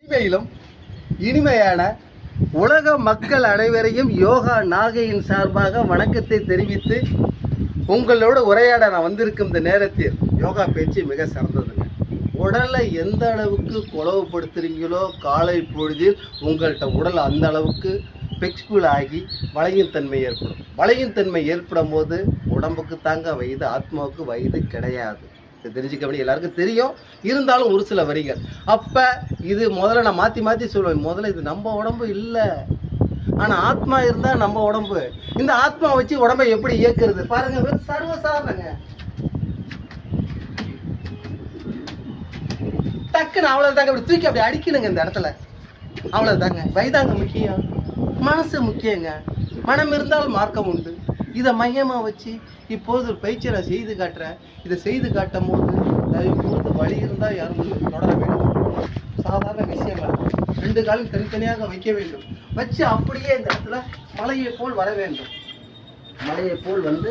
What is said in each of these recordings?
இனிமையிலும் இனிமையான உலக மக்கள் அனைவரையும் யோகா நாகையின் சார்பாக வணக்கத்தை தெரிவித்து உங்களோட உரையாட நான் வந்திருக்கும் இந்த நேரத்தில் யோகா பயிற்சி மிக சிறந்ததுங்க. உடலை எந்த அளவுக்கு குழவுபடுத்துறீங்களோ காலை பொழுதில் உங்கள்கிட்ட உடல் அந்த அளவுக்கு ஃப்ளெக்சிபிள் ஆகி வளையும் தன்மை ஏற்படும். வளையும் தன்மை ஏற்படும் போது உடம்புக்கு தாங்க வயது, ஆத்மாவுக்கு வயது கிடையாது. தெரிஞ்சுக்க வேண்டிய எல்லாருக்கும் தெரியும், இருந்தாலும் ஒரு சில வரிகள். அப்போ இது முதல்ல நான் மாற்றி சொல்லுவேன். முதல்ல இது நம்ம உடம்பு இல்லை, ஆனால் ஆத்மா இருந்தால் நம்ம உடம்பு. இந்த ஆத்மா வச்சு உடம்பை எப்படி இயக்குறது பாருங்க. சர்வசாதாரணங்க, டக்குன்னு அவ்வளோதாங்க. இப்படி தூக்கி அப்படி அடிக்கணுங்க இந்த இடத்துல, அவ்வளோதாங்க. வயதாங்க முக்கியம், மனசு முக்கியங்க. மனம் இருந்தால் மார்க்கம் உண்டு. இதை மையமாக வச்சு இப்போது ஒரு பயிற்சியை நான் செய்து காட்டுறேன். இதை செய்து காட்டும் போது தயவுக்கூர்ந்து வழி இருந்தால் யாரும் தொடர வேண்டும். சாதாரண விஷயமா 2 காலும் தனித்தனியாக வைக்க வேண்டும். வச்சு அப்படியே இந்த இடத்துல மலையை போல் வர வேண்டும். மலையை போல் வந்து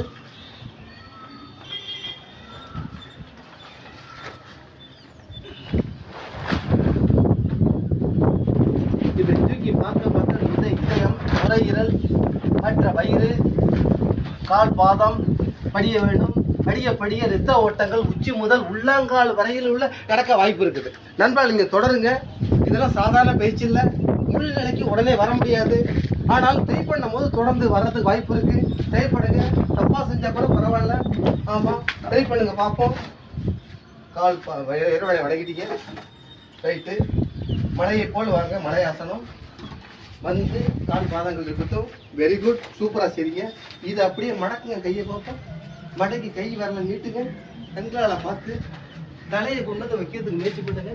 இப்படி தூக்கி பார்க்க இந்த இதயம், நுரையீரல், மற்ற வயிறு, கால், பாதம் படிய வேண்டும். படிய இரத்த ஓட்டங்கள் உச்சி முதல் உள்ளங்கால் வரையில் உள்ள நடக்க வாய்ப்பு இருக்குது. நண்பர்கள் நீங்கள் தொடருங்க. இதெல்லாம் சாதாரண பயிற்சி இல்லை. உள்நிலைக்கு உடனே வர முடியாது, ஆனால் ட்ரை பண்ணும் போது தொடர்ந்து வர்றதுக்கு வாய்ப்பு இருக்கு. ட்ரை பண்ணுங்க, தப்பாக செஞ்சால் கூட பரவாயில்ல. ஆமாம், ட்ரை பண்ணுங்க பார்ப்போம். கால் இரவலை வடங்கிட்டீங்க, ரைட்டு. மலையை போல் வாங்க, மலை ஆசனம் வந்து கால் பாதங்கள் இருக்கட்டும். வெரி குட், சூப்பராக சரிங்க. இதை அப்படியே மடக்குங்க, கையை பார்ப்போம். மடக்கி கை வரல நீட்டுங்க, கண்களால் பார்த்து தலையை கொண்டு வந்து வைக்கிறதுக்கு முயற்சி பண்ணுங்க.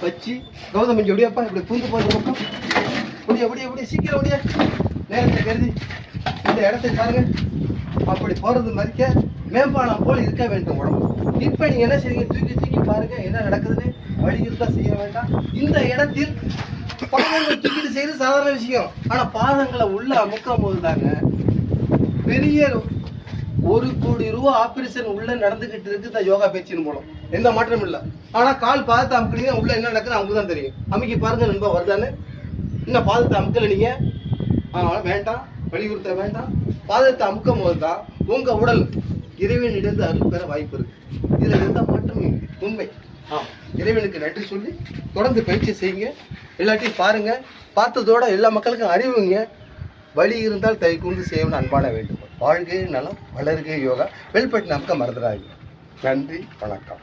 வச்சு கௌதம் இங்கே எப்படியாப்பா இப்படி பூந்து போகிற பக்கம் அப்படியே சீக்கிரம் முடிய நேரத்தை கருதி இந்த இடத்துக்கு பாருங்க. அப்படி போகிறது மதிக்க மேம்பாலம் போல் இருக்க வேண்டும் உடம்பு. இப்போ நீங்கள் என்ன செய்யுங்க, தூக்கி பாருங்க என்ன நடக்குதுன்னு. வழி இருந்தால் செய்ய வேண்டாம். இந்த இடத்தில் பாதங்கள் தூக்கிட்டு செய்யறது சாதாரண விஷயம், ஆனால் பாதங்களை உள்ள அமுக்கும் போது தாங்க பெரிய 1 கோடி ரூபா ஆபரேஷன் உள்ள நடந்துகிட்டு இருக்கு. இந்த யோகா பயிற்சியின் மூலம் எந்த மாற்றமும் இல்லை. ஆனால் கால் பாதத்தை அமுக்கிறீங்க, உள்ள என்ன நடக்குது அவங்க தான் தெரியும். அமைக்கி பாருங்க நண்பா, வருதானே. இன்னும் பாதத்தை அமுக்கல நீங்க, அதனால வேண்டாம், வலியுறுத்த வேண்டாம். பாதத்தை அமுக்கும் போது தான் உங்க உடல் இறைவனிடம் அருள் பெற வாய்ப்பு இருக்கு. இதுல எந்த மாற்றமும் உண்மை. இறைவனுக்கு நன்றி சொல்லி தொடர்ந்து பயிற்சி செய்யுங்க. எல்லாத்தையும் பாருங்க. பார்த்ததோட எல்லா மக்களுக்கும் அறிவுங்க. வழி இருந்தால் தைக்கூர்ந்து செய்யணும்னு அன்பான வேண்டும். வாழ்க நலம், வளர்க யோகா. பெல் பட்டன் அமுக்க மறந்துடாதீங்க. நன்றி, வணக்கம்.